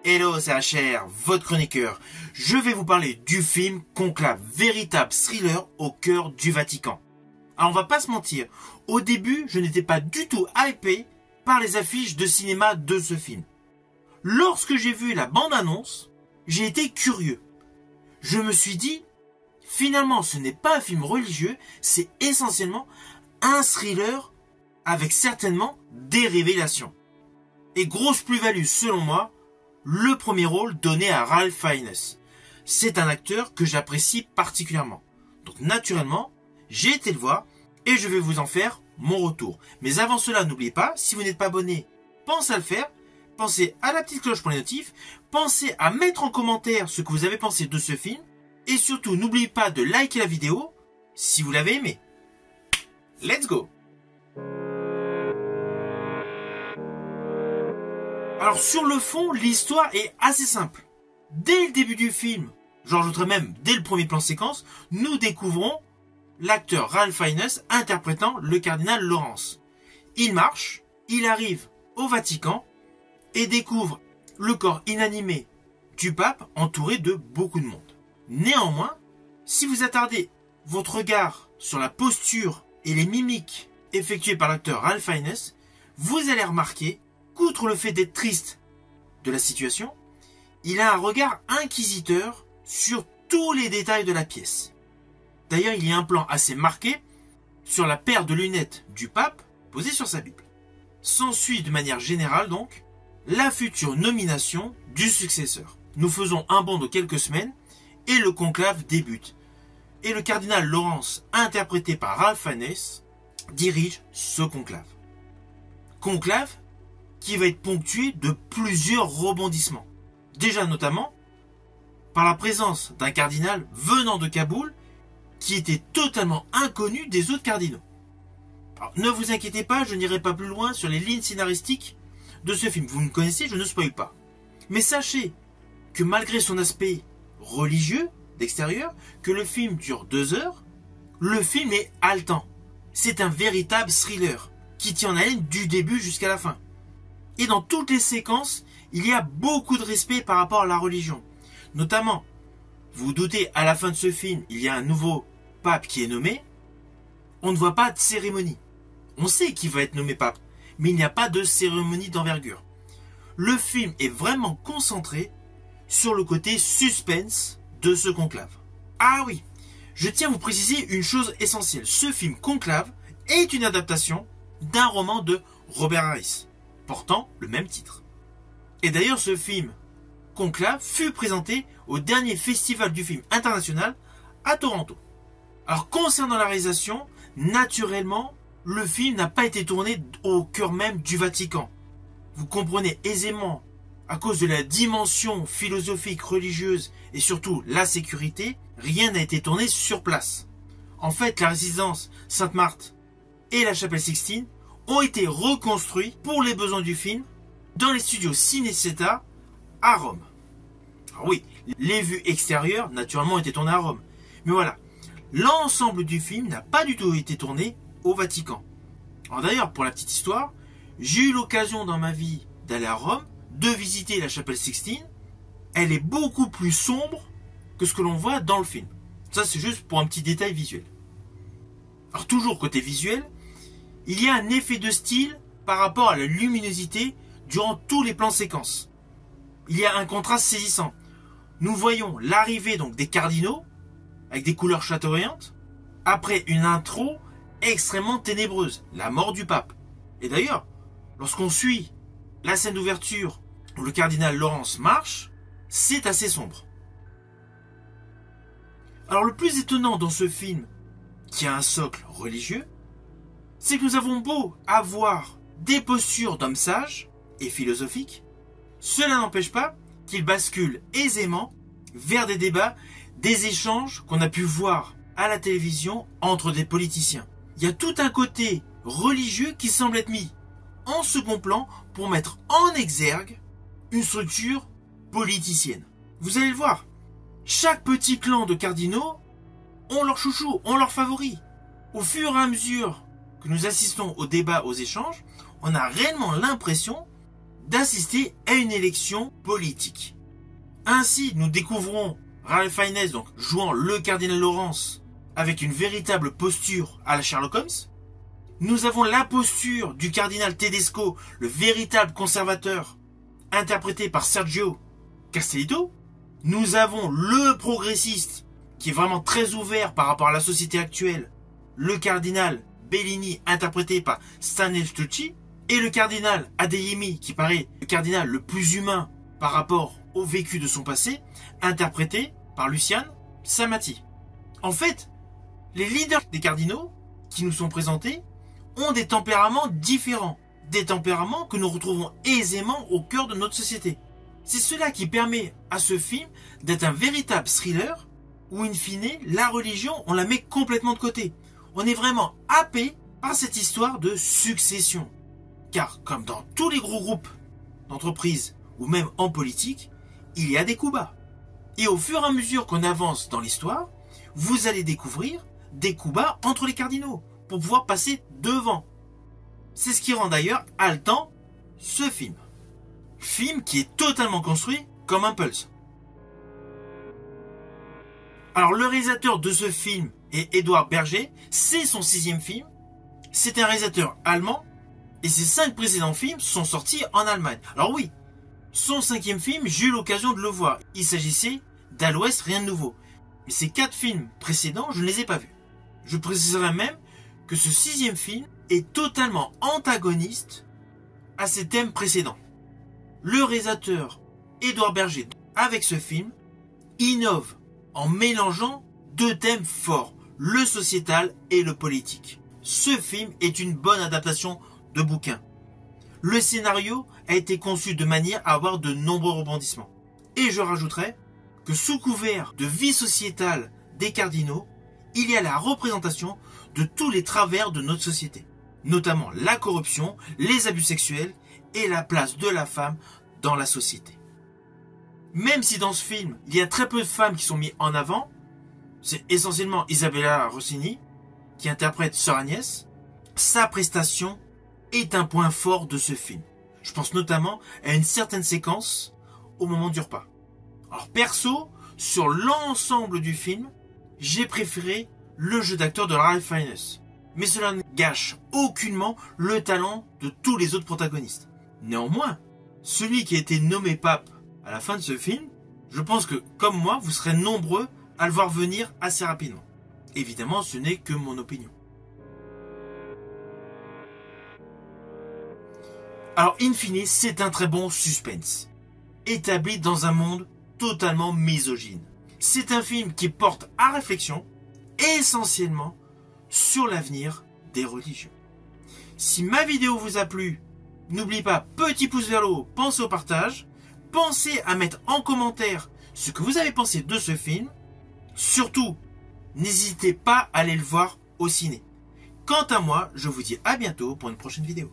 Hello, c'est HR, votre chroniqueur. Je vais vous parler du film Conclave, véritable thriller au cœur du Vatican. Alors on va pas se mentir, au début je n'étais pas du tout hypé par les affiches de cinéma de ce film. Lorsque j'ai vu la bande-annonce, j'ai été curieux. Je me suis dit, finalement ce n'est pas un film religieux, c'est essentiellement un thriller avec certainement des révélations. Et grosse plus-value selon moi, le premier rôle donné à Ralph Fiennes. C'est un acteur que j'apprécie particulièrement. Donc naturellement, j'ai été le voir et je vais vous en faire mon retour. Mais avant cela, n'oubliez pas, si vous n'êtes pas abonné, pensez à le faire. Pensez à la petite cloche pour les notifs. Pensez à mettre en commentaire ce que vous avez pensé de ce film. Et surtout, n'oubliez pas de liker la vidéo si vous l'avez aimé. Let's go! Alors sur le fond, l'histoire est assez simple. Dès le début du film, j'ajouterais même dès le premier plan séquence, nous découvrons l'acteur Ralph Fiennes interprétant le cardinal Laurence. Il marche, il arrive au Vatican et découvre le corps inanimé du pape entouré de beaucoup de monde. Néanmoins, si vous attardez votre regard sur la posture et les mimiques effectuées par l'acteur Ralph Fiennes, vous allez remarquer qu'outre le fait d'être triste de la situation, il a un regard inquisiteur sur tous les détails de la pièce. D'ailleurs, il y a un plan assez marqué sur la paire de lunettes du pape posée sur sa Bible. S'ensuit de manière générale donc la future nomination du successeur. Nous faisons un bond de quelques semaines et le conclave débute. Et le cardinal Laurence, interprété par Ralph Fiennes, dirige ce conclave. Conclave qui va être ponctué de plusieurs rebondissements. Déjà notamment par la présence d'un cardinal venant de Kaboul qui était totalement inconnu des autres cardinaux. Alors, ne vous inquiétez pas, je n'irai pas plus loin sur les lignes scénaristiques de ce film. Vous me connaissez, je ne spoil pas. Mais sachez que malgré son aspect religieux d'extérieur, que le film dure 2 heures, le film est haletant. C'est un véritable thriller qui tient en haleine du début jusqu'à la fin. Et dans toutes les séquences, il y a beaucoup de respect par rapport à la religion. Notamment, vous vous doutez, à la fin de ce film, il y a un nouveau pape qui est nommé. On ne voit pas de cérémonie. On sait qu'il va être nommé pape, mais il n'y a pas de cérémonie d'envergure. Le film est vraiment concentré sur le côté suspense de ce conclave. Ah oui, je tiens à vous préciser une chose essentielle. Ce film Conclave est une adaptation d'un roman de Robert Harris, portant le même titre. Et d'ailleurs, ce film Conclave fut présenté au dernier festival du film international à Toronto. Alors concernant la réalisation, naturellement, le film n'a pas été tourné au cœur même du Vatican. Vous comprenez aisément, à cause de la dimension philosophique, religieuse et surtout la sécurité, rien n'a été tourné sur place. En fait, la résidence Sainte-Marthe et la chapelle Sixtine ont été reconstruits pour les besoins du film dans les studios Cinecittà à Rome. Alors oui, les vues extérieures naturellement étaient tournées à Rome. Mais voilà, l'ensemble du film n'a pas du tout été tourné au Vatican. Alors d'ailleurs, pour la petite histoire, j'ai eu l'occasion dans ma vie d'aller à Rome, de visiter la chapelle Sixtine. Elle est beaucoup plus sombre que ce que l'on voit dans le film. Ça, c'est juste pour un petit détail visuel. Alors toujours côté visuel, il y a un effet de style par rapport à la luminosité durant tous les plans séquences. Il y a un contraste saisissant. Nous voyons l'arrivée donc des cardinaux avec des couleurs chatoyantes après une intro extrêmement ténébreuse, la mort du pape. Et d'ailleurs, lorsqu'on suit la scène d'ouverture où le cardinal Laurence marche, c'est assez sombre. Alors le plus étonnant dans ce film, qui a un socle religieux, c'est que nous avons beau avoir des postures d'hommes sages et philosophiques, cela n'empêche pas qu'il bascule aisément vers des débats, des échanges qu'on a pu voir à la télévision entre des politiciens. Il y a tout un côté religieux qui semble être mis en second plan pour mettre en exergue une structure politicienne. Vous allez le voir, chaque petit clan de cardinaux ont leur chouchou, ont leur favori. Au fur et à mesure que nous assistons aux débats, aux échanges, on a réellement l'impression d'assister à une élection politique. Ainsi, nous découvrons Ralph Fiennes donc jouant le cardinal Lawrence avec une véritable posture à la Sherlock Holmes. Nous avons la posture du cardinal Tedesco, le véritable conservateur, interprété par Sergio Castellitto. Nous avons le progressiste, qui est vraiment très ouvert par rapport à la société actuelle, le cardinal Bellini, interprété par Stanley Tucci, et le cardinal Adeyemi, qui paraît le cardinal le plus humain par rapport au vécu de son passé, interprété par Lucian Samati. En fait, les leaders des cardinaux qui nous sont présentés ont des tempéraments différents, des tempéraments que nous retrouvons aisément au cœur de notre société. C'est cela qui permet à ce film d'être un véritable thriller où, in fine, la religion, on la met complètement de côté. On est vraiment happé par cette histoire de succession. Car, comme dans tous les gros groupes d'entreprises ou même en politique, il y a des coups bas. Et au fur et à mesure qu'on avance dans l'histoire, vous allez découvrir des coups bas entre les cardinaux pour pouvoir passer devant. C'est ce qui rend d'ailleurs haletant ce film. Film qui est totalement construit comme un pulse. Alors le réalisateur de ce film est Edouard Berger, c'est son 6e film. C'est un réalisateur allemand et ses 5 précédents films sont sortis en Allemagne. Alors oui, son 5e film, j'ai eu l'occasion de le voir. Il s'agissait d'À l'Ouest, rien de nouveau. Mais ces 4 films précédents, je ne les ai pas vus. Je préciserai même que ce 6e film est totalement antagoniste à ses thèmes précédents. Le réalisateur Edouard Berger, avec ce film, innove en mélangeant 2 thèmes forts, le sociétal et le politique. Ce film est une bonne adaptation de bouquin. Le scénario a été conçu de manière à avoir de nombreux rebondissements. Et je rajouterai que sous couvert de vie sociétale des cardinaux, il y a la représentation de tous les travers de notre société, notamment la corruption, les abus sexuels et la place de la femme dans la société. Même si dans ce film, il y a très peu de femmes qui sont mises en avant, c'est essentiellement Isabella Rossini qui interprète Sœur Agnès, sa prestation est un point fort de ce film. Je pense notamment à une certaine séquence au moment du repas. Alors perso, sur l'ensemble du film, j'ai préféré le jeu d'acteur de Ralph Fiennes. Mais cela ne gâche aucunement le talent de tous les autres protagonistes. Néanmoins, celui qui a été nommé pape à la fin de ce film, je pense que, comme moi, vous serez nombreux à le voir venir assez rapidement. Évidemment, ce n'est que mon opinion. Alors, in fine, c'est un très bon suspense, établi dans un monde totalement misogyne. C'est un film qui porte à réflexion, essentiellement, sur l'avenir des religions. Si ma vidéo vous a plu, n'oubliez pas, petit pouce vers le haut, pensez au partage, pensez à mettre en commentaire ce que vous avez pensé de ce film. Surtout, n'hésitez pas à aller le voir au ciné. Quant à moi, je vous dis à bientôt pour une prochaine vidéo.